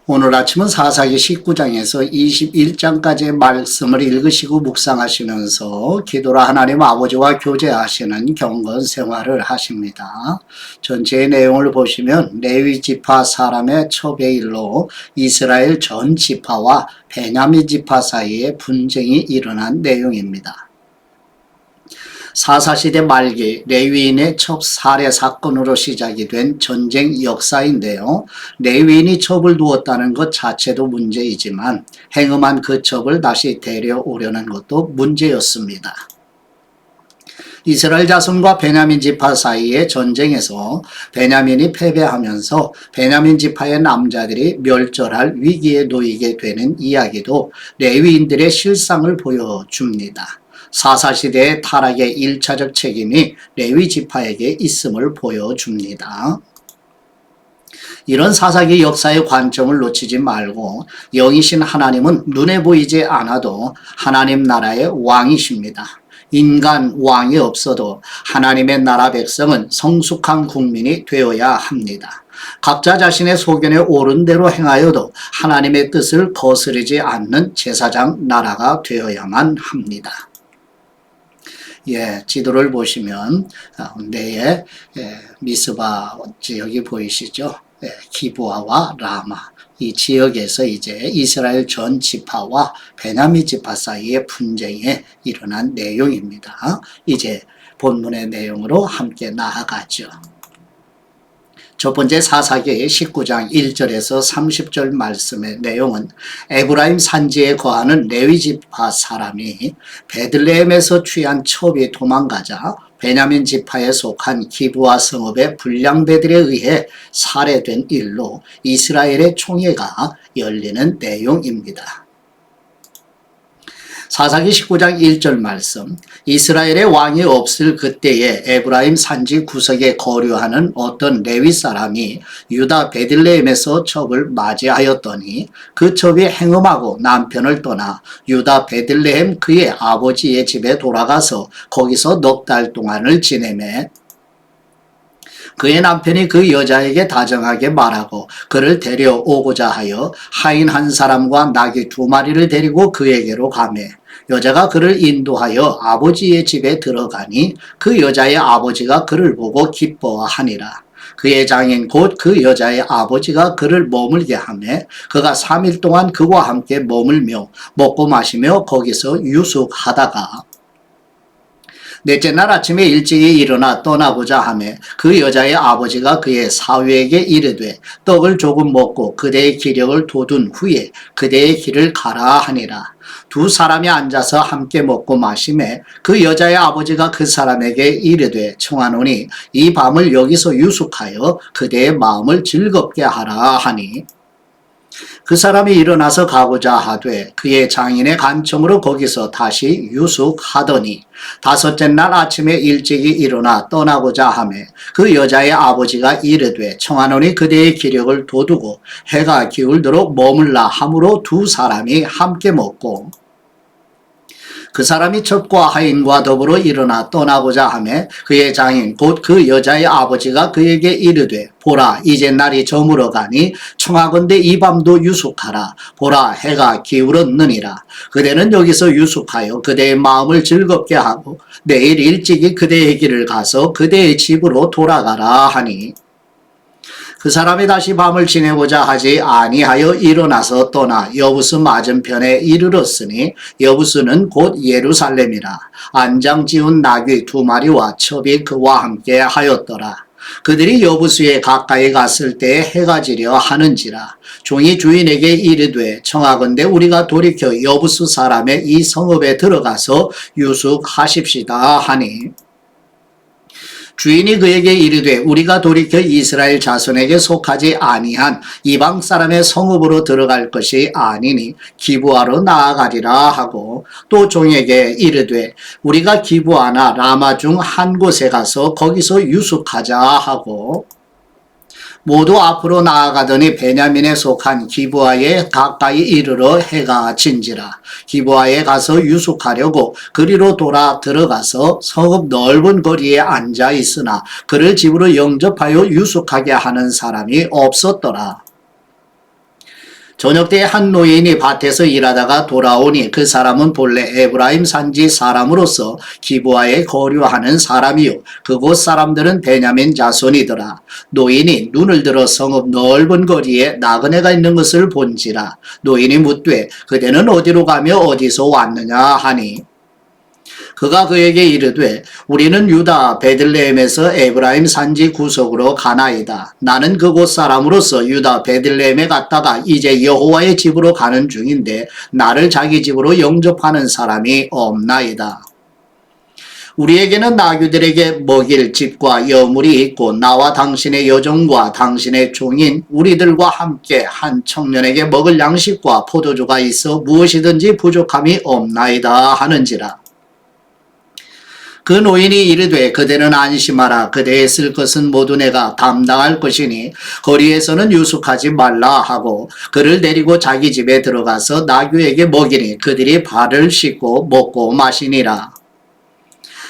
오늘 아침은 사사기 19장에서 21장까지의 말씀을 읽으시고 묵상하시면서 기도로 하나님 아버지와 교제하시는 경건 생활을 하십니다. 전체의 내용을 보시면 레위 지파 사람의 첩의 일로 이스라엘 전 지파와 베냐민 지파 사이에 분쟁이 일어난 내용입니다. 사사시대 말기 레위인의 첩 살해 사건으로 시작이 된 전쟁 역사인데요. 레위인이 첩을 두었다는 것 자체도 문제이지만 행음한 그 첩을 다시 데려오려는 것도 문제였습니다. 이스라엘 자손과 베냐민 지파 사이의 전쟁에서 베냐민이 패배하면서 베냐민 지파의 남자들이 멸절할 위기에 놓이게 되는 이야기도 레위인들의 실상을 보여줍니다. 사사시대의 타락의 1차적 책임이 레위 지파에게 있음을 보여줍니다. 이런 사사기 역사의 관점을 놓치지 말고 영이신 하나님은 눈에 보이지 않아도 하나님 나라의 왕이십니다. 인간 왕이 없어도 하나님의 나라 백성은 성숙한 국민이 되어야 합니다. 각자 자신의 소견에 옳은 대로 행하여도 하나님의 뜻을 거스르지 않는 제사장 나라가 되어야만 합니다. 지도를 보시면 가운데에 미스바 지역이 보이시죠? 기브아와 라마 이 지역에서 이제 이스라엘 전 지파와 베냐민 지파 사이의 분쟁이 일어난 내용입니다. 이제 본문의 내용으로 함께 나아가죠. 첫 번째 사사기 19장 1절에서 30절 말씀의 내용은 에브라임 산지에 거하는 레위 지파 사람이 베들레헴에서 취한 첩이 도망가자 베냐민 지파에 속한 기브아 성읍의 불량배들에 의해 살해된 일로 이스라엘의 총회가 열리는 내용입니다. 사사기 19장 1절 말씀, 이스라엘의 왕이 없을 그때에 에브라임 산지 구석에 거류하는 어떤 레위 사람이 유다 베들레헴에서 첩을 맞이하였더니 그 첩이 행음하고 남편을 떠나 유다 베들레헴 그의 아버지의 집에 돌아가서 거기서 넉 달 동안을 지내매 그의 남편이 그 여자에게 다정하게 말하고 그를 데려오고자 하여 하인 한 사람과 나귀 2마리를 데리고 그에게로 가매 여자가 그를 인도하여 아버지의 집에 들어가니 그 여자의 아버지가 그를 보고 기뻐하니라. 그의 장인 곧 그 여자의 아버지가 그를 머물게 하매 그가 3일 동안 그와 함께 머물며 먹고 마시며 거기서 유숙하다가 넷째 날 아침에 일찍이 일어나 떠나고자 하매 그 여자의 아버지가 그의 사위에게 이르되 떡을 조금 먹고 그대의 기력을 돋운 후에 그대의 길을 가라 하니라. 두 사람이 앉아서 함께 먹고 마시매 그 여자의 아버지가 그 사람에게 이르되 청하노니 이 밤을 여기서 유숙하여 그대의 마음을 즐겁게 하라 하니 그 사람이 일어나서 가고자 하되 그의 장인의 간청으로 거기서 다시 유숙하더니 다섯째 날 아침에 일찍이 일어나 떠나고자 하매 그 여자의 아버지가 이르되 청하노니 그대의 기력을 돋우고 해가 기울도록 머물라 하므로 두 사람이 함께 먹고 그 사람이 첩과 하인과 더불어 일어나 떠나고자 하매 그의 장인 곧 그 여자의 아버지가 그에게 이르되 보라 이제 날이 저물어 가니 청하건대 이 밤도 유숙하라. 보라 해가 기울었느니라. 그대는 여기서 유숙하여 그대의 마음을 즐겁게 하고 내일 일찍이 그대의 길을 가서 그대의 집으로 돌아가라 하니 그 사람이 다시 밤을 지내고자 하지 아니하여 일어나서 떠나 여부스 맞은편에 이르렀으니 여부스는 곧 예루살렘이라. 안장 지운 나귀 2마리와 첩이 그와 함께 하였더라. 그들이 여부스에 가까이 갔을 때에 해가 지려 하는지라. 종이 주인에게 이르되 청하건대 우리가 돌이켜 여부스 사람의 이 성읍에 들어가서 유숙하십시다 하니 주인이 그에게 이르되 우리가 돌이켜 이스라엘 자손에게 속하지 아니한 이방 사람의 성읍으로 들어갈 것이 아니니 기브아로 나아가리라 하고 또 종에게 이르되 우리가 기브아나 라마 중 한 곳에 가서 거기서 유숙하자 하고 모두 앞으로 나아가더니 베냐민에 속한 기브아에 가까이 이르러 해가 진지라. 기브아에 가서 유숙하려고 그리로 돌아 들어가서 성읍 넓은 거리에 앉아 있으나 그를 집으로 영접하여 유숙하게 하는 사람이 없었더라. 저녁 때 한 노인이 밭에서 일하다가 돌아오니 그 사람은 본래 에브라임 산지 사람으로서 기브아에 거류하는 사람이요 그곳 사람들은 베냐민 자손이더라. 노인이 눈을 들어 성읍 넓은 거리에 나그네가 있는 것을 본지라. 노인이 묻되 그대는 어디로 가며 어디서 왔느냐 하니 그가 그에게 이르되 우리는 유다 베들레헴에서 에브라임 산지 구석으로 가나이다. 나는 그곳 사람으로서 유다 베들레헴에 갔다가 이제 여호와의 집으로 가는 중인데 나를 자기 집으로 영접하는 사람이 없나이다. 우리에게는 나귀들에게 먹일 집과 여물이 있고 나와 당신의 여종과 당신의 종인 우리들과 함께 한 청년에게 먹을 양식과 포도주가 있어 무엇이든지 부족함이 없나이다 하는지라. 그 노인이 이르되 그대는 안심하라. 그대의 쓸 것은 모두 내가 담당할 것이니 거리에서는 유숙하지 말라 하고 그를 데리고 자기 집에 들어가서 나귀에게 먹이니 그들이 발을 씻고 먹고 마시니라.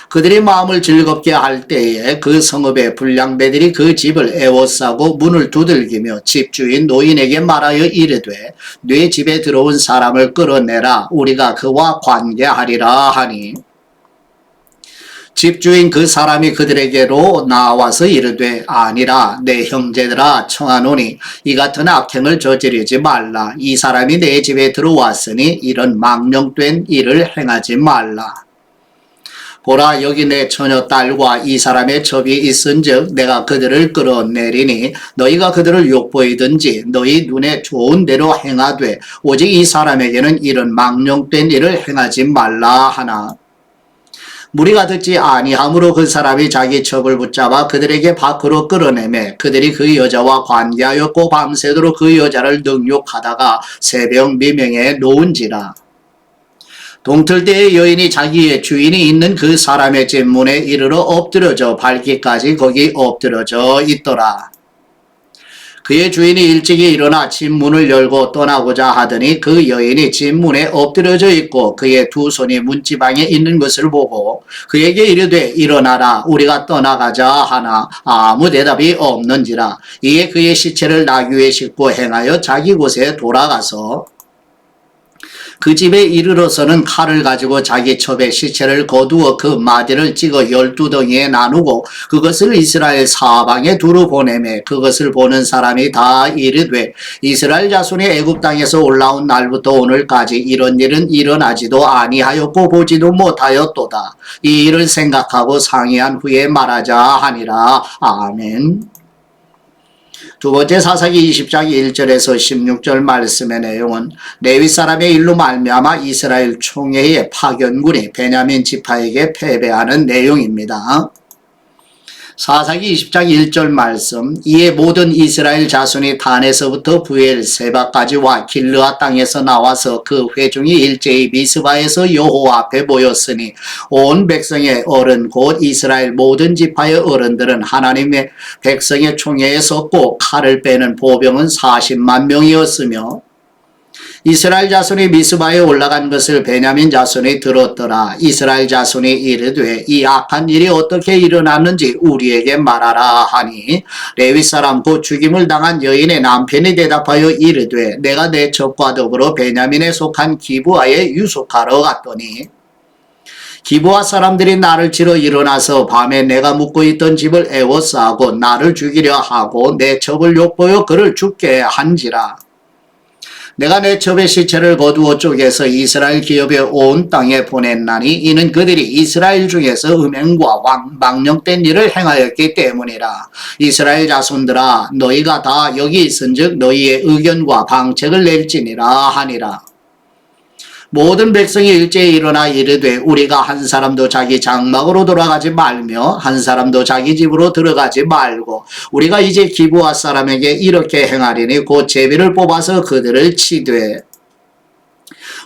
그들이 마음을 즐겁게 할 때에 그 성읍의 불량배들이 그 집을 에워싸고 문을 두들기며 집주인 노인에게 말하여 이르되 네 집에 들어온 사람을 끌어내라. 우리가 그와 관계하리라 하니 집주인 그 사람이 그들에게로 나와서 이르되 아니라 내 형제들아 청하노니 이 같은 악행을 저지르지 말라. 이 사람이 내 집에 들어왔으니 이런 망령된 일을 행하지 말라. 보라 여기 내 처녀 딸과 이 사람의 첩이 있은즉 내가 그들을 끌어내리니 너희가 그들을 욕보이든지 너희 눈에 좋은 대로 행하되 오직 이 사람에게는 이런 망령된 일을 행하지 말라 하나. 무리가 듣지 아니하므로 그 사람이 자기 첩을 붙잡아 그들에게 밖으로 끌어내매 그들이 그 여자와 관계하였고 밤새도록 그 여자를 능욕하다가 새벽 미명에 놓은지라. 동틀 때에 여인이 자기의 주인이 있는 그 사람의 집 문에 이르러 엎드려져 밝기까지 거기 엎드려져 있더라. 그의 주인이 일찍이 일어나 집 문을 열고 떠나고자 하더니 그 여인이 집 문에 엎드려져 있고 그의 두 손이 문지방에 있는 것을 보고 그에게 이르되 일어나라 우리가 떠나가자 하나 아무 대답이 없는지라. 이에 그의 시체를 나귀에 싣고 행하여 자기 곳에 돌아가서 그 집에 이르러서는 칼을 가지고 자기 첩의 시체를 거두어 그 마디를 찍어 12덩이에 나누고 그것을 이스라엘 사방에 두루 보내매 그것을 보는 사람이 다 이르되 이스라엘 자손이 애굽 땅에서 올라온 날부터 오늘까지 이런 일은 일어나지도 아니하였고 보지도 못하였도다. 이 일을 생각하고 상의한 후에 말하자 하니라. 아멘. 두 번째 사사기 20장 1절에서 16절 말씀의 내용은 레위 사람의 일로 말미암아 이스라엘 총회의 파견군이 베냐민 지파에게 패배하는 내용입니다. 사사기 20장 1절 말씀 이에 모든 이스라엘 자손이 단에서부터 부엘세바까지와 길르아 땅에서 나와서 그 회중이 일제히 미스바에서 여호와 앞에 모였으니 온 백성의 어른 곧 이스라엘 모든 지파의 어른들은 하나님의 백성의 총회에 섰고 칼을 빼는 보병은 40만 명이었으며 이스라엘 자손이 미스바에 올라간 것을 베냐민 자손이 들었더라. 이스라엘 자손이 이르되 이 악한 일이 어떻게 일어났는지 우리에게 말하라 하니 레위 사람 곧 죽임을 당한 여인의 남편이 대답하여 이르되 내가 내 첩과 더불어 베냐민에 속한 기브아에 유숙하러 갔더니 기브아 사람들이 나를 치러 일어나서 밤에 내가 묵고 있던 집을 에워싸고 나를 죽이려 하고 내 첩을 욕보여 그를 죽게 한지라. 내가 내 첩의 시체를 거두어 쪼개서 이스라엘 기업의 온 땅에 보냈나니 이는 그들이 이스라엘 중에서 음행과 망령된 일을 행하였기 때문이라. 이스라엘 자손들아 너희가 다 여기 있은즉 너희의 의견과 방책을 낼지니라 하니라. 모든 백성이 일제히 일어나 이르되 우리가 한 사람도 자기 장막으로 돌아가지 말며 한 사람도 자기 집으로 들어가지 말고 우리가 이제 기브아 사람에게 이렇게 행하리니 곧 제비를 뽑아서 그들을 치되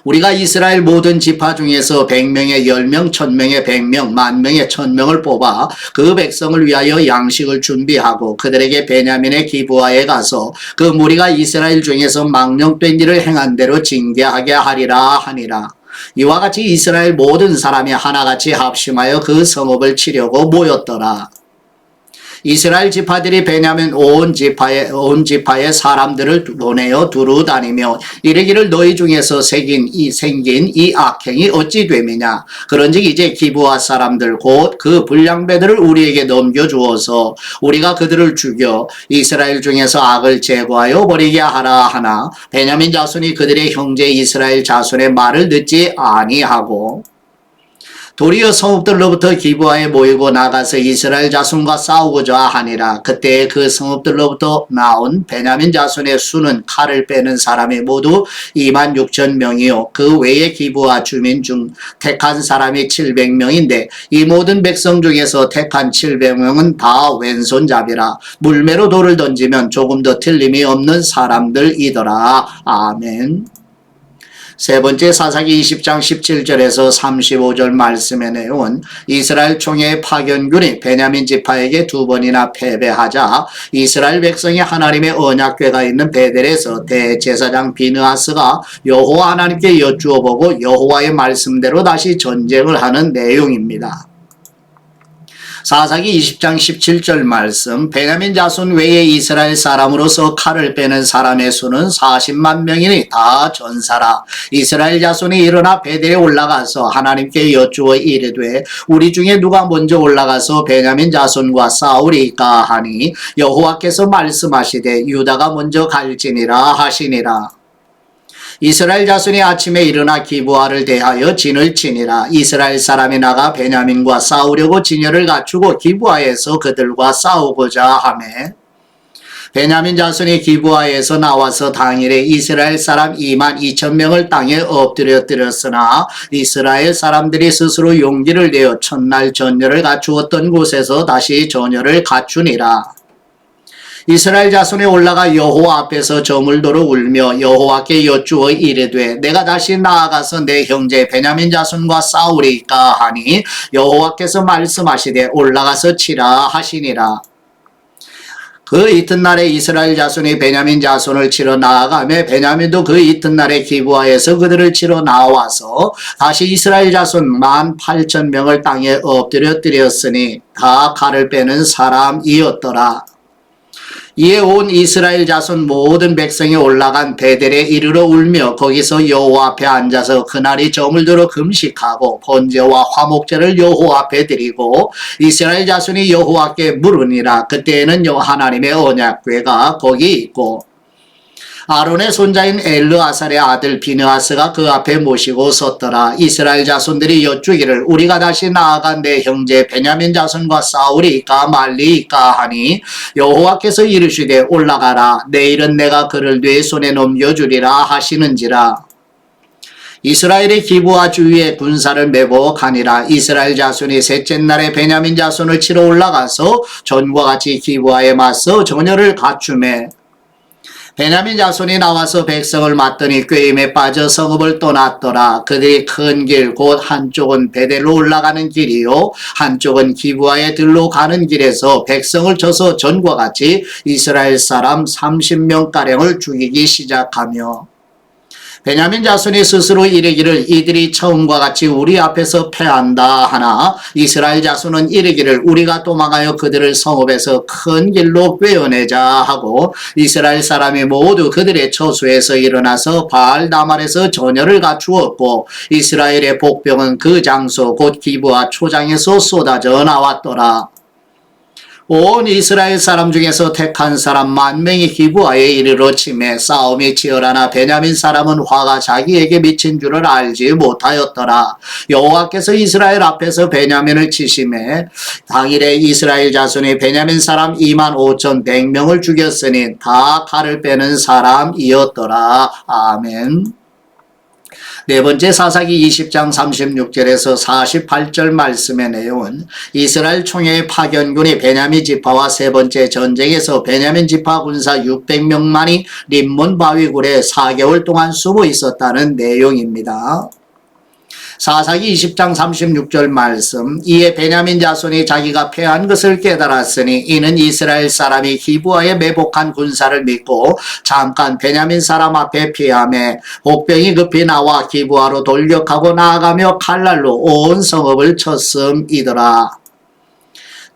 우리가 이스라엘 모든 지파 중에서 100명에 10명, 1000명에 100명, 10,000명에 1000명을 뽑아 그 백성을 위하여 양식을 준비하고 그들에게 베냐민의 기브아에 가서 그 무리가 이스라엘 중에서 망령된 일을 행한 대로 징계하게 하리라 하니라. 이와 같이 이스라엘 모든 사람이 하나같이 합심하여 그 성읍을 치려고 모였더라. 이스라엘 지파들이 베냐민 온 지파의 사람들을 보내어 두루 다니며 이르기를 너희 중에서 생긴 이 악행이 어찌 됨이냐. 그런즉 이제 기브아 사람들 곧 그 불량배들을 우리에게 넘겨주어서 우리가 그들을 죽여 이스라엘 중에서 악을 제거하여 버리게 하라 하나 베냐민 자손이 그들의 형제 이스라엘 자손의 말을 듣지 아니하고 도리어 성읍들로부터 기브아에 모이고 나가서 이스라엘 자손과 싸우고자 하니라. 그때 그 성읍들로부터 나온 베냐민 자손의 수는 칼을 빼는 사람이 모두 26,000명이요 그 외에 기브아 주민 중 택한 사람이 700명인데 이 모든 백성 중에서 택한 700명은 다 왼손잡이라. 물매로 돌을 던지면 조금 더 틀림이 없는 사람들이더라. 아멘. 세 번째 사사기 20장 17절에서 35절 말씀의 내용은 이스라엘 총회의 파견군이 베냐민 지파에게 2번이나 패배하자 이스라엘 백성이 하나님의 언약궤가 있는 베델에서 대제사장 비느하스가 여호와 하나님께 여쭈어보고 여호와의 말씀대로 다시 전쟁을 하는 내용입니다. 사사기 20장 17절 말씀 베냐민 자손 외에 이스라엘 사람으로서 칼을 빼는 사람의 수는 40만 명이니 다 전사라. 이스라엘 자손이 일어나 베델에 올라가서 하나님께 여쭈어 이르되 우리 중에 누가 먼저 올라가서 베냐민 자손과 싸우리까 하니 여호와께서 말씀하시되 유다가 먼저 갈지니라 하시니라. 이스라엘 자손이 아침에 일어나 기브아를 대하여 진을 치니라. 이스라엘 사람이 나가 베냐민과 싸우려고 진열을 갖추고 기브아에서 그들과 싸우고자 하매 베냐민 자손이 기브아에서 나와서 당일에 이스라엘 사람 22,000명을 땅에 엎드려뜨렸으나 이스라엘 사람들이 스스로 용기를 내어 첫날 전열을 갖추었던 곳에서 다시 전열을 갖추니라. 이스라엘 자손이 올라가 여호와 앞에서 저물도록 울며 여호와께 여쭈어 이르되 내가 다시 나아가서 내 형제 베냐민 자손과 싸우리까 하니 여호와께서 말씀하시되 올라가서 치라 하시니라. 그 이튿날에 이스라엘 자손이 베냐민 자손을 치러 나아가며 베냐민도 그 이튿날에 기브아에서 그들을 치러 나와서 다시 이스라엘 자손 18,000명을 땅에 엎드려뜨렸으니 다 칼을 빼는 사람이었더라. 이에 온 이스라엘 자손 모든 백성이 올라간 베델에 이르러 울며 거기서 여호와 앞에 앉아서 그날이 저물도록 금식하고 번제와 화목제를 여호와 앞에 드리고 이스라엘 자손이 여호와께 물으니라. 그때에는 하나님의 언약궤가 거기 있고 아론의 손자인 엘르아살의 아들 비느하스가 그 앞에 모시고 섰더라. 이스라엘 자손들이 여쭈기를 우리가 다시 나아간 내 형제 베냐민 자손과 싸우리까 말리까 하니 여호와께서 이르시되 올라가라. 내일은 내가 그를 네 손에 넘겨주리라 하시는지라. 이스라엘이 기브아 주위에 군사를 메고 가니라. 이스라엘 자손이 셋째 날에 베냐민 자손을 치러 올라가서 전과 같이 기브아에 맞서 전열을 갖추매 베냐민 자손이 나와서 백성을 맞더니 꾀임에 빠져 성읍을 떠났더라. 그들이 큰 길 곧 한쪽은 베델로 올라가는 길이요 한쪽은 기브아에 들로 가는 길에서 백성을 쳐서 전과 같이 이스라엘 사람 30명가량을 죽이기 시작하며 베냐민 자손이 스스로 이르기를 이들이 처음과 같이 우리 앞에서 패한다 하나 이스라엘 자손은 이르기를 우리가 도망하여 그들을 성읍에서 큰 길로 꿰어내자 하고 이스라엘 사람이 모두 그들의 처소에서 일어나서 바알 다말에서 전열을 갖추었고 이스라엘의 복병은 그 장소 곧 기브아 초장에서 쏟아져 나왔더라. 온 이스라엘 사람 중에서 택한 사람 10,000명이 기브아에 이르러 치매 싸움이 치열하나 베냐민 사람은 화가 자기에게 미친 줄을 알지 못하였더라. 여호와께서 이스라엘 앞에서 베냐민을 치심에 당일에 이스라엘 자손이 베냐민 사람 25,100명을 죽였으니 다 칼을 빼는 사람이었더라. 아멘. 네 번째 사사기 20장 36절에서 48절 말씀의 내용은 이스라엘 총회의 파견군이 베냐민 지파와 세 번째 전쟁에서 베냐민 지파 군사 600명만이 림몬 바위굴에 4개월 동안 숨어 있었다는 내용입니다. 사사기 20장 36절 말씀 이에 베냐민 자손이 자기가 패한 것을 깨달았으니 이는 이스라엘 사람이 기브아에 매복한 군사를 믿고 잠깐 베냐민 사람 앞에 피하매 복병이 급히 나와 기브아로 돌격하고 나아가며 칼날로 온 성읍을 쳤음이더라.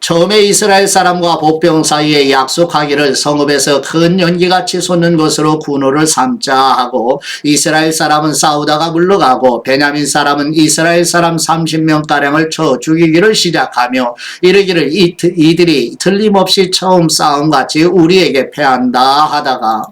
처음에 이스라엘 사람과 복병 사이에 약속하기를 성읍에서 큰 연기같이 솟는 것으로 군호를 삼자 하고 이스라엘 사람은 싸우다가 물러가고 베냐민 사람은 이스라엘 사람 30명가량을 쳐 죽이기를 시작하며 이르기를 이들이 틀림없이 처음 싸움같이 우리에게 패한다 하다가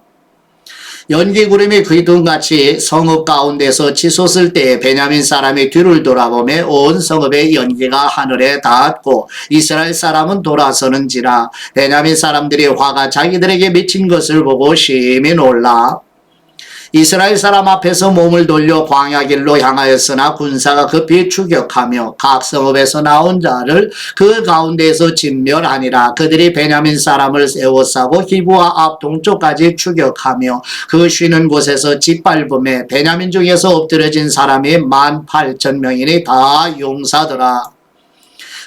연기 구름이 기둥같이 성읍 가운데서 치솟을 때에 베냐민 사람이 뒤를 돌아보며 온 성읍의 연기가 하늘에 닿았고 이스라엘 사람은 돌아서는지라 베냐민 사람들이 화가 자기들에게 미친 것을 보고 심히 놀라 이스라엘 사람 앞에서 몸을 돌려 광야길로 향하였으나 군사가 급히 추격하며 각 성읍에서 나온 자를 그 가운데에서 진멸하니라. 그들이 베냐민 사람을 에워싸고 기브와 앞 동쪽까지 추격하며 그 쉬는 곳에서 짓밟음에 베냐민 중에서 엎드려진 사람이 18,000명이니 다 용사더라.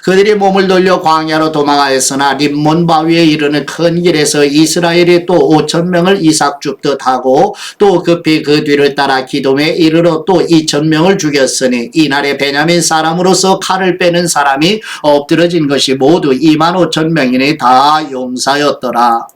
그들이 몸을 돌려 광야로 도망하였으나 림몬 바위에 이르는 큰 길에서 이스라엘이 또 5,000명을 이삭 줍듯 하고 또 급히 그 뒤를 따라 기돔에 이르러 또 2,000명을 죽였으니 이날에 베냐민 사람으로서 칼을 빼는 사람이 엎드러진 것이 모두 25,000명이니 다 용사였더라.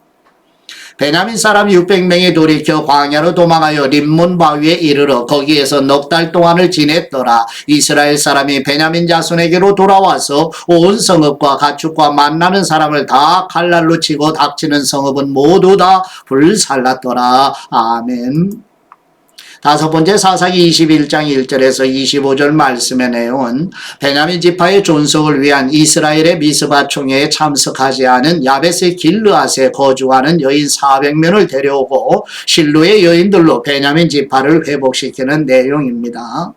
베냐민 사람 600명이 돌이켜 광야로 도망하여 림몬 바위에 이르러 거기에서 넉 달 동안을 지냈더라. 이스라엘 사람이 베냐민 자손에게로 돌아와서 온 성읍과 가축과 만나는 사람을 다 칼날로 치고 닥치는 성읍은 모두 다 불살랐더라. 아멘. 다섯 번째 사사기 21장 1절에서 25절 말씀의 내용은 베냐민 지파의 존속을 위한 이스라엘의 미스바 총회에 참석하지 않은 야베스 길르앗에 거주하는 여인 400명을 데려오고 실로의 여인들로 베냐민 지파를 회복시키는 내용입니다.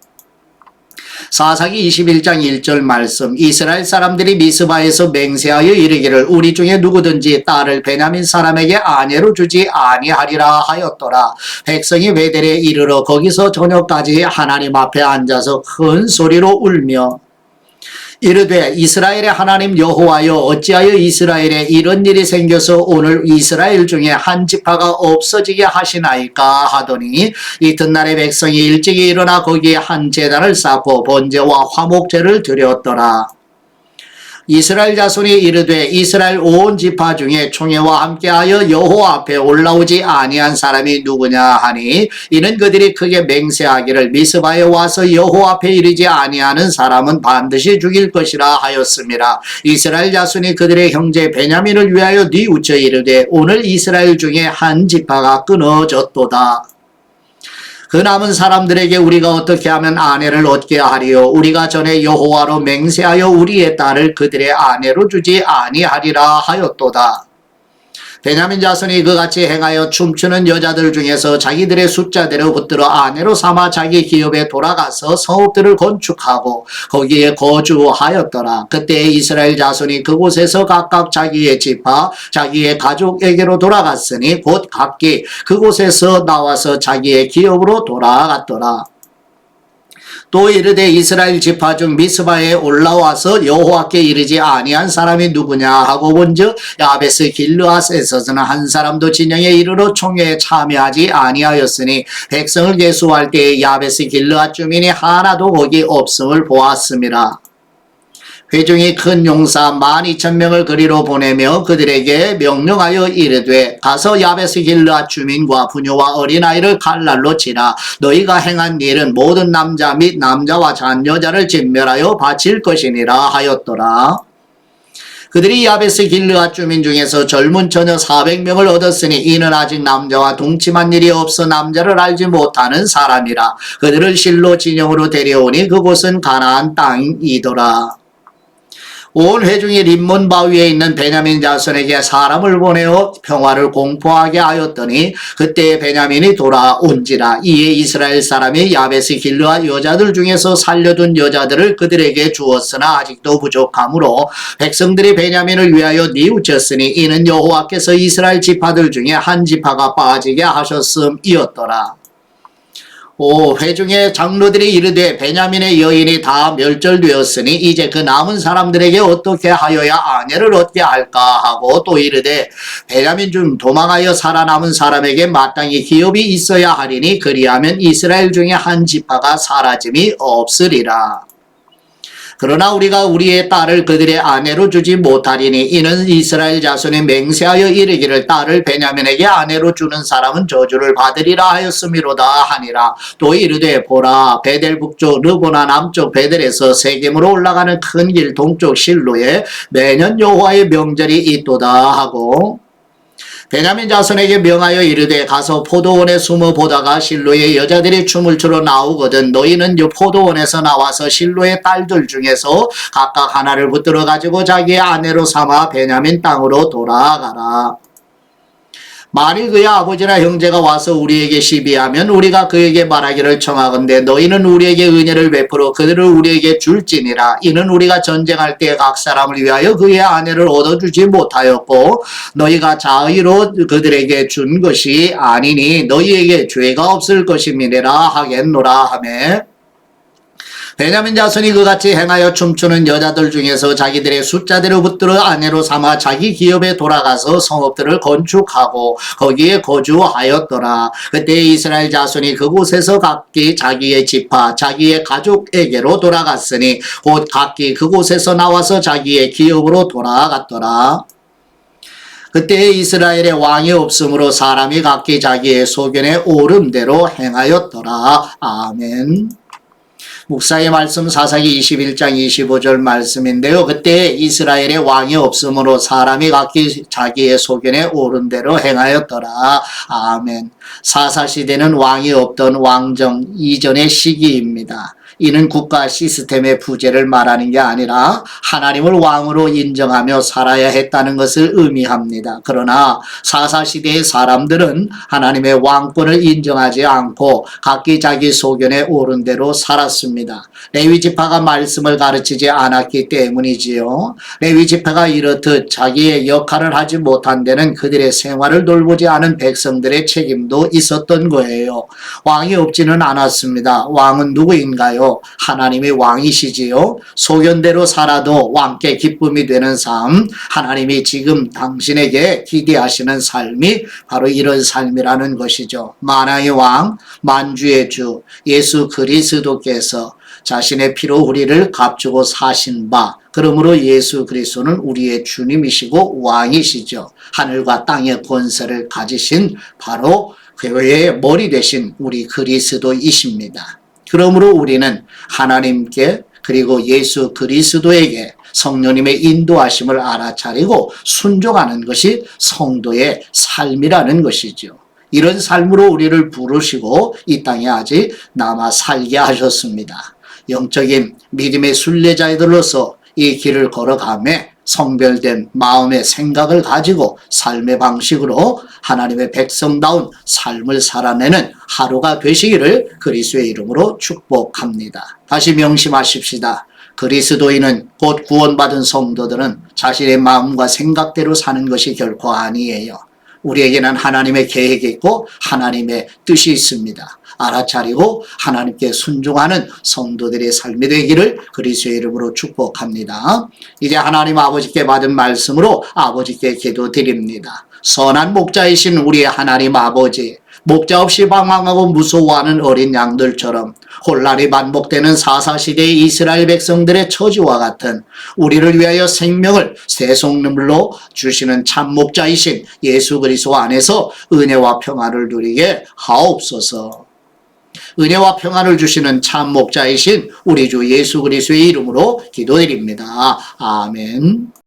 사사기 21장 1절 말씀 이스라엘 사람들이 미스바에서 맹세하여 이르기를 우리 중에 누구든지 딸을 베냐민 사람에게 아내로 주지 아니하리라 하였더라. 백성이 베델에 이르러 거기서 저녁까지 하나님 앞에 앉아서 큰 소리로 울며 이르되 이스라엘의 하나님 여호와여 어찌하여 이스라엘에 이런 일이 생겨서 오늘 이스라엘 중에 한 지파가 없어지게 하시나이까 하더니 이튿날에 백성이 일찍이 일어나 거기에 한 제단을 쌓고 번제와 화목제를 드렸더라. 이스라엘 자손이 이르되 이스라엘 온 지파 중에 총회와 함께하여 여호와 앞에 올라오지 아니한 사람이 누구냐 하니 이는 그들이 크게 맹세하기를 미스바에 와서 여호와 앞에 이르지 아니하는 사람은 반드시 죽일 것이라 하였습니다. 이스라엘 자손이 그들의 형제 베냐민을 위하여 뉘우쳐 이르되 오늘 이스라엘 중에 한 지파가 끊어졌도다. 그 남은 사람들에게 우리가 어떻게 하면 아내를 얻게 하리요? 우리가 전에 여호와로 맹세하여 우리의 딸을 그들의 아내로 주지 아니하리라 하였도다. 베냐민 자손이 그같이 행하여 춤추는 여자들 중에서 자기들의 숫자대로 붙들어 아내로 삼아 자기 기업에 돌아가서 성읍들을 건축하고 거기에 거주하였더라. 그때 이스라엘 자손이 그곳에서 각각 자기의 지파 자기의 가족에게로 돌아갔으니 곧 각기 그곳에서 나와서 자기의 기업으로 돌아갔더라. 또 이르되 이스라엘 지파 중 미스바에 올라와서 여호와께 이르지 아니한 사람이 누구냐 하고 본즉 야베스 길르앗에서는 한 사람도 진영에 이르러 총회에 참여하지 아니하였으니 백성을 계수할 때에 야베스 길르앗 주민이 하나도 거기 없음을 보았음이라. 회중이 큰 용사 12,000명을 그리로 보내며 그들에게 명령하여 이르되 가서 야베스 길르앗 주민과 부녀와 어린아이를 칼날로 치라. 너희가 행한 일은 모든 남자 및 남자와 잔여자를 진멸하여 바칠 것이니라 하였더라. 그들이 야베스 길르앗 주민 중에서 젊은 처녀 400명을 얻었으니 이는 아직 남자와 동침한 일이 없어 남자를 알지 못하는 사람이라. 그들을 실로 진영으로 데려오니 그곳은 가나안 땅이더라. 온 회중이 림몬 바위에 있는 베냐민 자손에게 사람을 보내어 평화를 공포하게 하였더니 그때 베냐민이 돌아온지라. 이에 이스라엘 사람이 야베스 길르앗 여자들 중에서 살려둔 여자들을 그들에게 주었으나 아직도 부족하므로 백성들이 베냐민을 위하여 뉘우쳤으니 이는 여호와께서 이스라엘 지파들 중에 한 지파가 빠지게 하셨음이었더라. 회중의 장로들이 이르되 베냐민의 여인이 다 멸절되었으니 이제 그 남은 사람들에게 어떻게 하여야 아내를 얻게 할까 하고 또 이르되 베냐민 중 도망하여 살아남은 사람에게 마땅히 기업이 있어야 하리니 그리하면 이스라엘 중에 한 지파가 사라짐이 없으리라. 그러나 우리가 우리의 딸을 그들의 아내로 주지 못하리니 이는 이스라엘 자손이 맹세하여 이르기를 딸을 베냐민에게 아내로 주는 사람은 저주를 받으리라 하였음이로다 하니라. 또 이르되 보라 베델 북쪽 르보나 남쪽 베델에서 세겜으로 올라가는 큰 길 동쪽 실로에 매년 여호와의 명절이 있도다 하고 베냐민 자손에게 명하여 이르되 가서 포도원에 숨어 보다가 실로의 여자들이 춤을 추러 나오거든 너희는 이 포도원에서 나와서 실로의 딸들 중에서 각각 하나를 붙들어 가지고 자기의 아내로 삼아 베냐민 땅으로 돌아가라. 만일 그의 아버지나 형제가 와서 우리에게 시비하면 우리가 그에게 말하기를 청하건대 너희는 우리에게 은혜를 베풀어 그들을 우리에게 줄지니라. 이는 우리가 전쟁할 때 각 사람을 위하여 그의 아내를 얻어주지 못하였고 너희가 자의로 그들에게 준 것이 아니니 너희에게 죄가 없을 것임이니라 하겠노라 하매 베냐민 자손이 그같이 행하여 춤추는 여자들 중에서 자기들의 숫자대로 붙들어 아내로 삼아 자기 기업에 돌아가서 성읍들을 건축하고 거기에 거주하였더라. 그때 이스라엘 자손이 그곳에서 각기 자기의 지파 자기의 가족에게로 돌아갔으니 곧 각기 그곳에서 나와서 자기의 기업으로 돌아갔더라. 그때 이스라엘의 왕이 없으므로 사람이 각기 자기의 소견에 오른 대로 행하였더라. 아멘. 목사의 말씀 사사기 21장 25절 말씀인데요. 그때 이스라엘의 왕이 없으므로 사람이 각기 자기의 소견에 오른 대로 행하였더라. 아멘. 사사시대는 왕이 없던 왕정 이전의 시기입니다. 이는 국가 시스템의 부재를 말하는 게 아니라 하나님을 왕으로 인정하며 살아야 했다는 것을 의미합니다. 그러나 사사시대의 사람들은 하나님의 왕권을 인정하지 않고 각기 자기 소견에 오른 대로 살았습니다. 레위지파가 말씀을 가르치지 않았기 때문이지요. 레위지파가 이렇듯 자기의 역할을 하지 못한 데는 그들의 생활을 돌보지 않은 백성들의 책임도 있었던 거예요. 왕이 없지는 않았습니다. 왕은 누구인가요? 하나님이 왕이시지요. 소견대로 살아도 왕께 기쁨이 되는 삶, 하나님이 지금 당신에게 기대하시는 삶이 바로 이런 삶이라는 것이죠. 만왕의 왕, 만주의 주 예수 그리스도께서 자신의 피로 우리를 값주고 사신 바, 그러므로 예수 그리스도는 우리의 주님이시고 왕이시죠. 하늘과 땅의 권세를 가지신 바로 교회의 머리 되신 우리 그리스도이십니다. 그러므로 우리는 하나님께 그리고 예수 그리스도에게 성령님의 인도하심을 알아차리고 순종하는 것이 성도의 삶이라는 것이죠. 이런 삶으로 우리를 부르시고 이 땅에 아직 남아 살게 하셨습니다. 영적인 믿음의 순례자들로서 이 길을 걸어가며 성별된 마음의 생각을 가지고 삶의 방식으로 하나님의 백성다운 삶을 살아내는 하루가 되시기를 그리스도의 이름으로 축복합니다. 다시 명심하십시다. 그리스도인은 곧 구원받은 성도들은 자신의 마음과 생각대로 사는 것이 결코 아니에요. 우리에게는 하나님의 계획이 있고 하나님의 뜻이 있습니다. 알아차리고 하나님께 순종하는 성도들의 삶이 되기를 그리스도의 이름으로 축복합니다. 이제 하나님 아버지께 받은 말씀으로 아버지께 기도드립니다. 선한 목자이신 우리 하나님 아버지, 목자 없이 방황하고 무서워하는 어린 양들처럼 혼란이 반복되는 사사시대의 이스라엘 백성들의 처지와 같은 우리를 위하여 생명을 새송물로 주시는 참 목자이신 예수 그리스도 안에서 은혜와 평안을 누리게 하옵소서. 은혜와 평안을 주시는 참 목자이신 우리 주 예수 그리스도의 이름으로 기도드립니다. 아멘.